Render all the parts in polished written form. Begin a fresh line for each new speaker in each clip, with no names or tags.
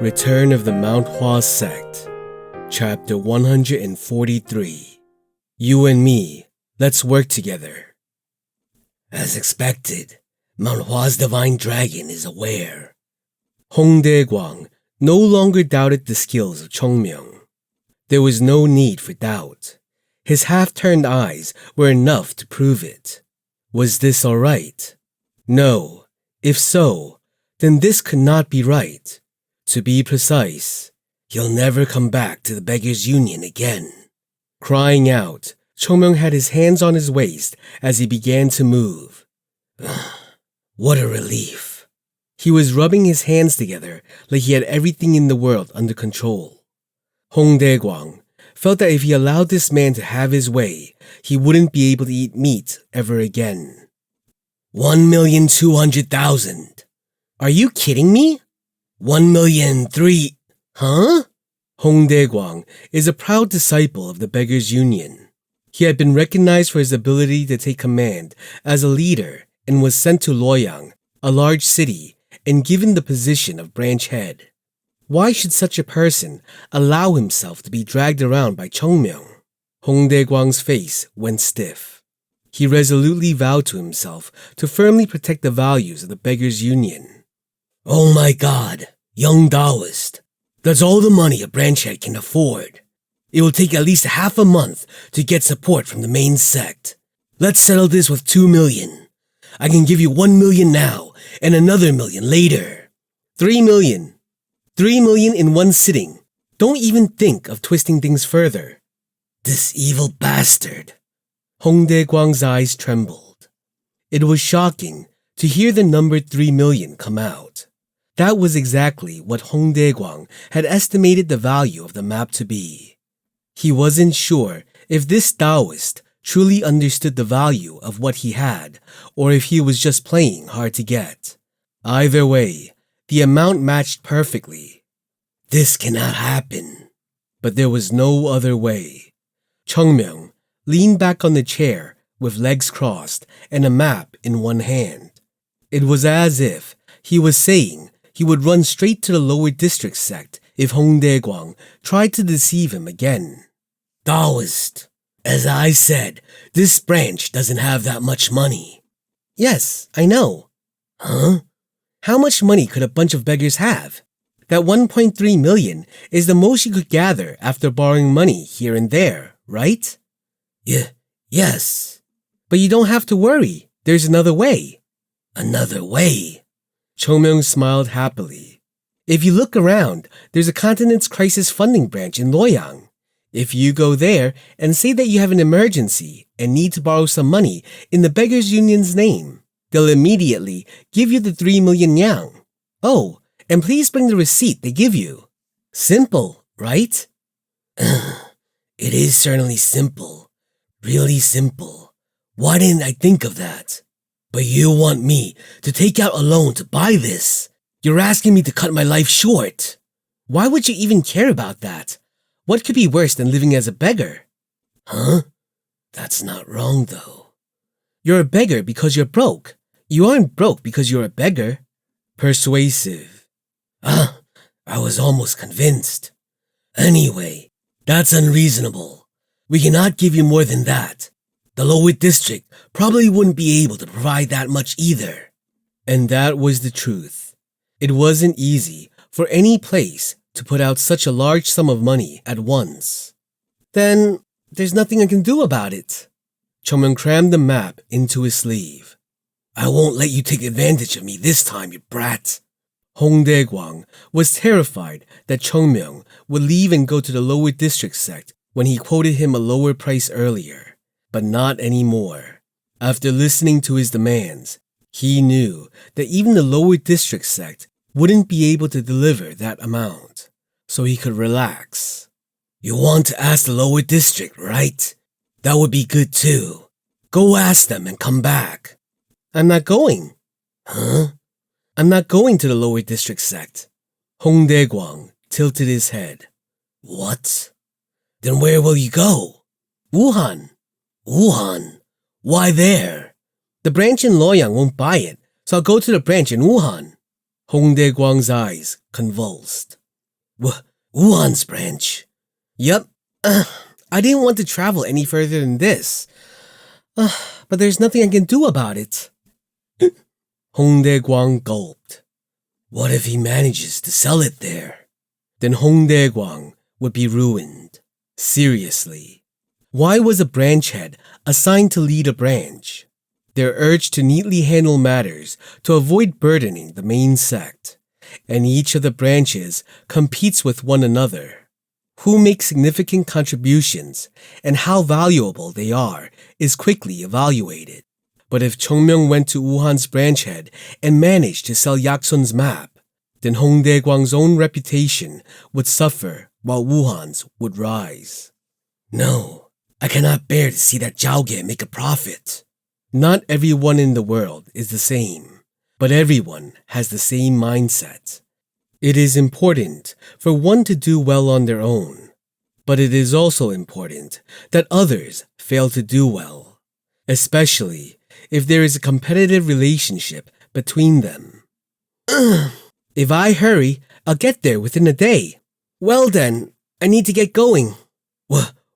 Return of the Mount Hua Sect, Chapter 143. You and me, let's work together.
As expected, Mount Hua's divine dragon is aware.
Hong Dae-gwang no longer doubted the skills of Chongmyung. There was no need for doubt. His half-turned eyes were enough to prove it. Was this all right? No. If so, then this could not be right. To be precise,
he'll never come back to the Beggars' Union again.
Crying out, Chongmyung had his hands on his waist as he began to move.
What a relief.
He was rubbing his hands together like he had everything in the world under control. Hong Dae-gwang felt that if he allowed this man to have his way, he wouldn't be able to eat meat ever again.
1,200,000.
Are you kidding me?
1,000,003. Huh?
Hong Dae-gwang is a proud disciple of the Beggars' Union. He had been recognized for his ability to take command as a leader and was sent to Loyang, a large city, and given the position of branch head. Why should such a person allow himself to be dragged around by Chongmyung? Hong Dae-gwang's face went stiff. He resolutely vowed to himself to firmly protect the values of the Beggars' Union.
Oh my God, young Taoist. That's all the money a branch head can afford. It will take at least half a month to get support from the main sect. Let's settle this with 2 million. I can give you 1 million now and another million later.
3 million. 3 million in one sitting. Don't even think of twisting things further.
This evil bastard.
Hong Dae-gwang's eyes trembled. It was shocking to hear the number 3 million come out. That was exactly what Hong Dae-gwang had estimated the value of the map to be. He wasn't sure if this Taoist truly understood the value of what he had, or if he was just playing hard to get. Either way, the amount matched perfectly.
This cannot happen.
But there was no other way. Chongmyung leaned back on the chair with legs crossed and a map in one hand. It was as if he was saying he would run straight to the lower district sect if Hong Dae-gwang tried to deceive him again.
Taoist, as I said, this branch doesn't have that much money.
Yes, I know.
Huh?
How much money could a bunch of beggars have? That 1.3 million is the most you could gather after borrowing money here and there, right?
Yes.
But you don't have to worry. There's another way.
Another way?
Chongmyung smiled happily. If you look around, there's a Continence Crisis Funding branch in Loyang. If you go there and say that you have an emergency and need to borrow some money in the Beggars' Union's name, they'll immediately give you the 3 million yang. Oh, and please bring the receipt they give you. Simple, right?
It is certainly simple. Really simple. Why didn't I think of that? But you want me to take out a loan to buy this? You're asking me to cut my life short.
Why would you even care about that? What could be worse than living as a beggar?
Huh? That's not wrong, though.
You're a beggar because you're broke. You aren't broke because you're a beggar. Persuasive.
I was almost convinced. Anyway, that's unreasonable. We cannot give you more than that. The lower district probably wouldn't be able to provide that much either.
And that was the truth. It wasn't easy for any place to put out such a large sum of money at once. Then there's nothing I can do about it. Chongmyung crammed the map into his sleeve.
I won't let you take advantage of me this time, you brat.
Hong Dae-gwang was terrified that Chongmyung would leave and go to the lower district sect when he quoted him a lower price earlier. But not anymore. After listening to his demands, he knew that even the lower district sect wouldn't be able to deliver that amount, so he could relax.
You want to ask the lower district, right? That would be good too. Go ask them and come back.
I'm not going.
Huh?
I'm not going to the lower district sect. Hong Dae-gwang tilted his head.
What? Then where will you go?
Wuhan.
Wuhan? Why there?
The branch in Loyang won't buy it, so I'll go to the branch in Wuhan. Hong Dae-gwang's eyes convulsed.
Wuhan's branch.
Yup. I didn't want to travel any further than this. But there's nothing I can do about it. Hongdae-gwang gulped.
What if he manages to sell it there?
Then Hongdae-gwang would be ruined. Seriously. Why was a branch head assigned to lead a branch? They're urged to neatly handle matters to avoid burdening the main sect, and each of the branches competes with one another. Who makes significant contributions and how valuable they are is quickly evaluated. But if Chongmyung went to Wuhan's branch head and managed to sell Yaksun's map, then Hongdae-gwang's own reputation would suffer while Wuhan's would rise.
No, I cannot bear to see that Zhaoge make a profit.
Not everyone in the world is the same, but everyone has the same mindset. It is important for one to do well on their own, but it is also important that others fail to do well, especially if there is a competitive relationship between them. If I hurry, I'll get there within a day. Well then, I need to get going.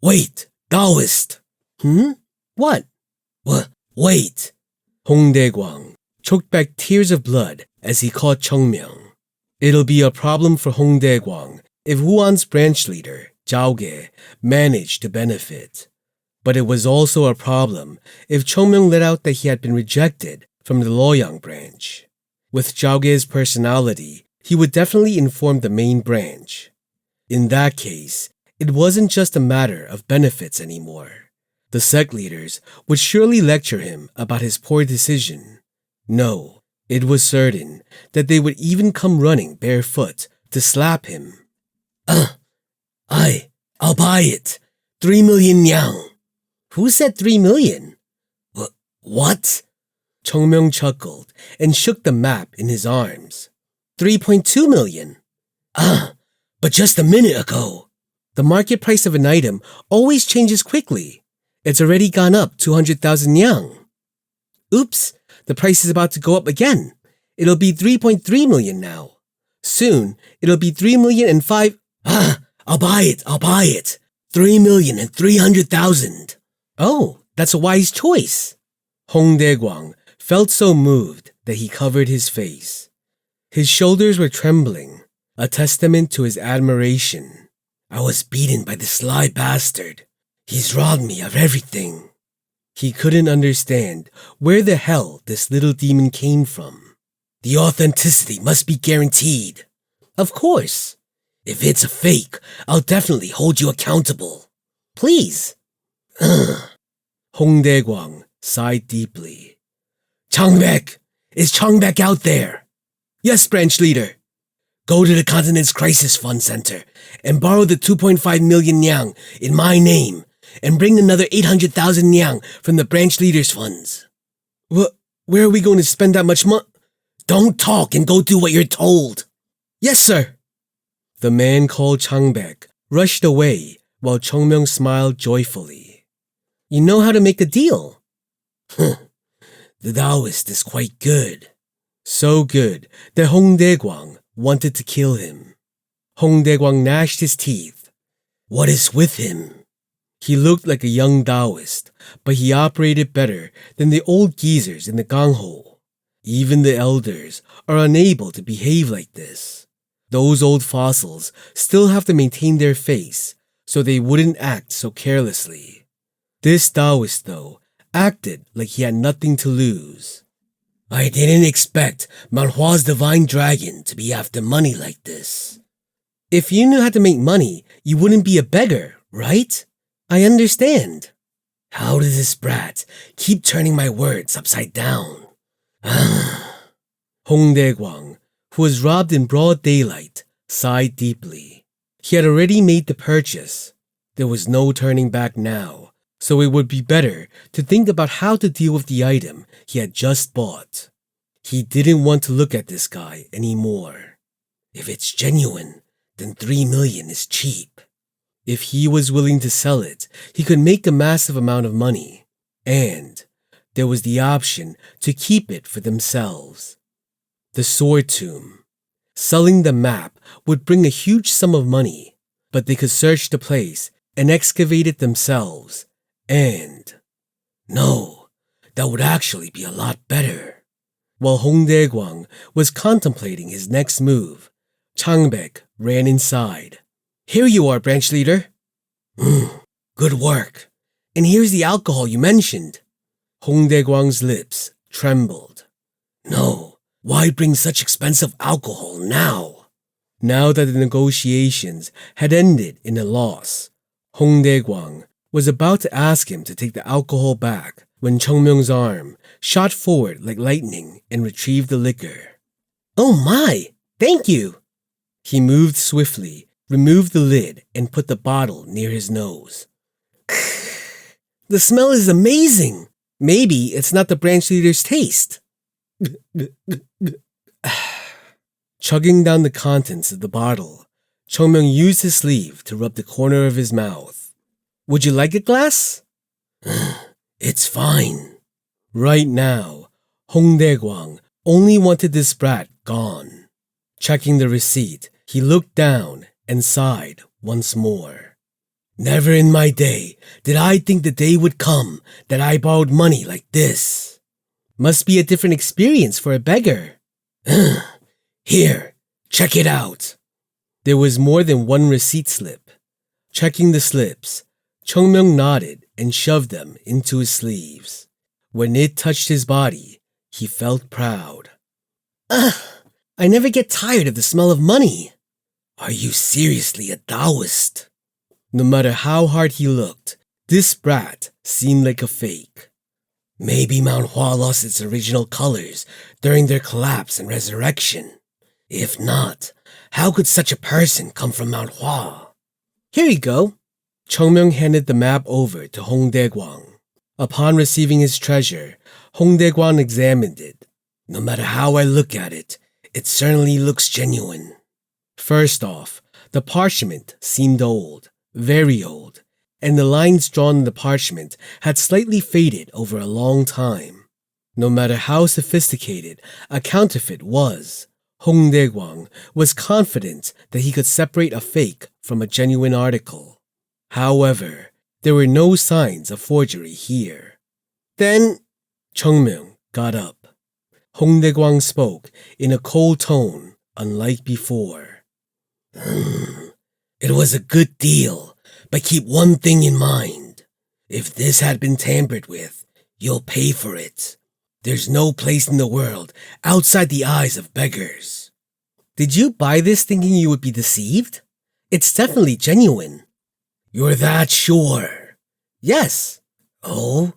Wait, Taoist.
What?
Wait.
Hongdae-gwang choked back tears of blood as he caught Chongmyung. It'll be a problem for Hongdae-gwang if Wuhan's branch leader, Zhaoge, managed to benefit. But it was also a problem if Chongmyung let out that he had been rejected from the Luoyang branch. With Zhaoge's personality, he would definitely inform the main branch. In that case, it wasn't just a matter of benefits anymore. The sect leaders would surely lecture him about his poor decision. No, it was certain that they would even come running barefoot to slap him.
I'll buy it. 3 million yang.
Who said 3 million?
What?
Chongmyung chuckled and shook the map in his arms. 3.2 million.
But just a minute ago.
The market price of an item always changes quickly. It's already gone up 200,000 yang. Oops, the price is about to go up again. It'll be 3.3 million now. Soon, it'll be 3 million and 5...
I'll buy it. 3,300,000.
Oh, that's a wise choice. Hongdae-gwang felt so moved that he covered his face. His shoulders were trembling, a testament to his admiration.
I was beaten by the sly bastard. He's robbed me of everything.
He couldn't understand where the hell this little demon came from.
The authenticity must be guaranteed.
Of course.
If it's a fake, I'll definitely hold you accountable.
Please. Hongdae-gwang sighed deeply.
Changbek! Is Changbek out there?
Yes, branch leader.
Go to the Continent's Crisis Fund Center and borrow the 2.5 million yang in my name and bring another 800,000 yang from the branch leader's funds.
Where are we going to spend that much money?
Don't talk and go do what you're told.
Yes, sir. The man called Changbek rushed away while Chongmyung smiled joyfully. You know how to make a deal.
The Taoist is quite good.
So good that Hongdae-gwang wanted to kill him. Hongdae-gwang gnashed his teeth.
What is with him?
He looked like a young Taoist, but he operated better than the old geezers in the gangho. Even the elders are unable to behave like this. Those old fossils still have to maintain their face so they wouldn't act so carelessly. This Taoist, though, acted like he had nothing to lose.
I didn't expect Manhua's divine dragon to be after money like this.
If you knew how to make money, you wouldn't be a beggar, right? I understand.
How does this brat keep turning my words upside down?
Hongdae-gwang, who was robbed in broad daylight, sighed deeply. He had already made the purchase. There was no turning back now, so it would be better to think about how to deal with the item he had just bought. He didn't want to look at this guy anymore.
If it's genuine, then 3 million is cheap.
If he was willing to sell it, he could make a massive amount of money. And there was the option to keep it for themselves. The sword tomb. Selling the map would bring a huge sum of money, but they could search the place and excavate it themselves. And no, that would actually be a lot better. While Hong Dae-gwang was contemplating his next move, Changbek ran inside. Here you are, branch leader. Good work. And here's the alcohol you mentioned. Hong Dae-gwang's lips trembled. No, why bring such expensive alcohol now? Now that the negotiations had ended in a loss, Hong Dae-gwang was about to ask him to take the alcohol back when Chung Myung's arm shot forward like lightning and retrieved the liquor. Oh my, thank you. He moved swiftly, removed the lid, and put the bottle near his nose. The smell is amazing. Maybe it's not the branch leader's taste. Chugging down the contents of the bottle, Chung Myung used his sleeve to rub the corner of his mouth. Would you like a glass? It's fine. Right now, Hong Dae-gwang only wanted this brat gone. Checking the receipt, he looked down and sighed once more. Never in my day did I think the day would come that I borrowed money like this. Must be a different experience for a beggar. Here, check it out. There was more than one receipt slip. Checking the slips, Chung Myung nodded and shoved them into his sleeves. When it touched his body, he felt proud. I never get tired of the smell of money. Are you seriously a Taoist? No matter how hard he looked, this brat seemed like a fake. Maybe Mount Hua lost its original colors during their collapse and resurrection. If not, how could such a person come from Mount Hua? Here you go. Chung Myung handed the map over to Hong Dae-gwang. Upon receiving his treasure, Hong Dae-gwang examined it. No matter how I look at it, it certainly looks genuine. First off, the parchment seemed old, very old, and the lines drawn on the parchment had slightly faded over a long time. No matter how sophisticated a counterfeit was, Hong Dae-gwang was confident that he could separate a fake from a genuine article. However, there were no signs of forgery here. Then, Chung Myung got up. Hong Dae-gwang spoke in a cold tone, unlike before. It was a good deal, but keep one thing in mind. If this had been tampered with, you'll pay for it. There's no place in the world outside the eyes of beggars. Did you buy this thinking you would be deceived? It's definitely genuine. You're that sure? Yes. Oh?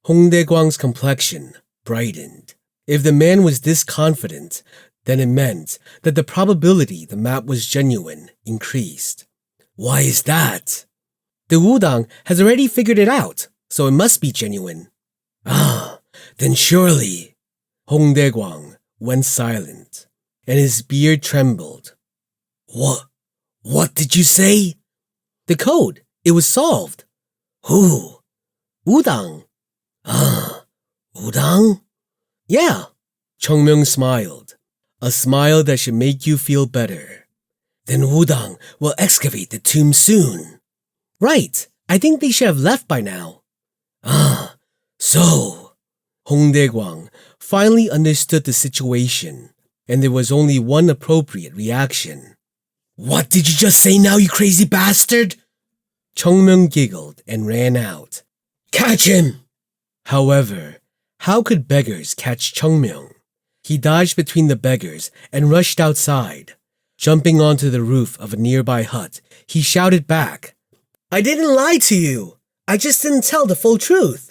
Hong Dae-gwang's complexion brightened. If the man was this confident, then it meant that the probability the map was genuine increased. Why is that? The Wudang has already figured it out, so it must be genuine. Then surely. Hong Dae-gwang went silent, and his beard trembled. What did you say? The code. It was solved. Who? Wudang. Wudang? Yeah. Chung Myung smiled. A smile that should make you feel better. Then Wudang will excavate the tomb soon. Right. I think they should have left by now. So. Hong Dae-gwang finally understood the situation, and there was only one appropriate reaction. What did you just say now, you crazy bastard? Chung Myung giggled and ran out. Catch him! However, how could beggars catch Chung Myung? He dodged between the beggars and rushed outside. Jumping onto the roof of a nearby hut, he shouted back, I didn't lie to you. I just didn't tell the full truth.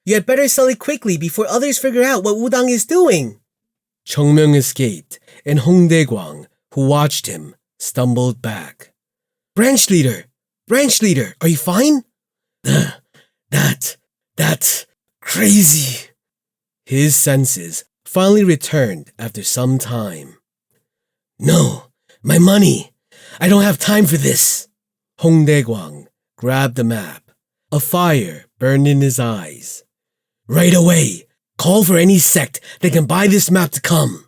You had better sell it quickly before others figure out what Wudang is doing. Chung Myung escaped, and Hong Dae-gwang, who watched him, stumbled back. Branch leader, are you fine? That's crazy. His senses finally returned after some time. No, my money. I don't have time for this. Hong Dae-gwang grabbed the map. A fire burned in his eyes. Right away, call for any sect that can buy this map to come.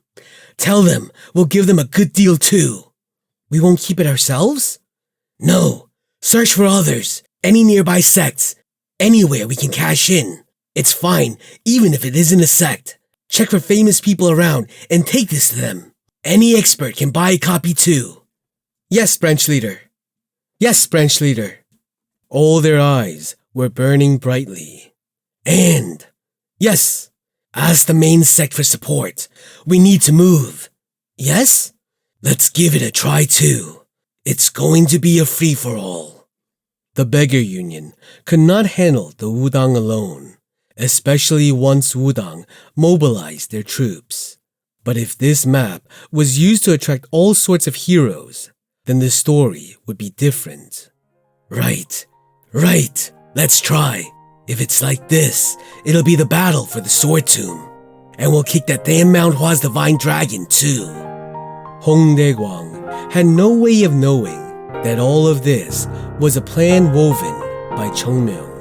Tell them we'll give them a good deal too.
We won't keep it ourselves?
No. Search for others. Any nearby sects. Anywhere we can cash in. It's fine, even if it isn't a sect. Check for famous people around and take this to them. Any expert can buy a copy too.
Yes, branch leader. Yes, branch leader. All their eyes were burning brightly.
And,
Yes.
ask the main sect for support. We need to move.
Yes?
Let's give it a try too. It's going to be a free-for-all.
The beggar union could not handle the Wudang alone, especially once Wudang mobilized their troops. But if this map was used to attract all sorts of heroes, then the story would be different.
Right. Let's try. If it's like this, it'll be the battle for the sword tomb. And we'll kick that damn Mount Hua's divine dragon too.
Hong Daeguang had no way of knowing that all of this was a plan woven by Chungmyeong.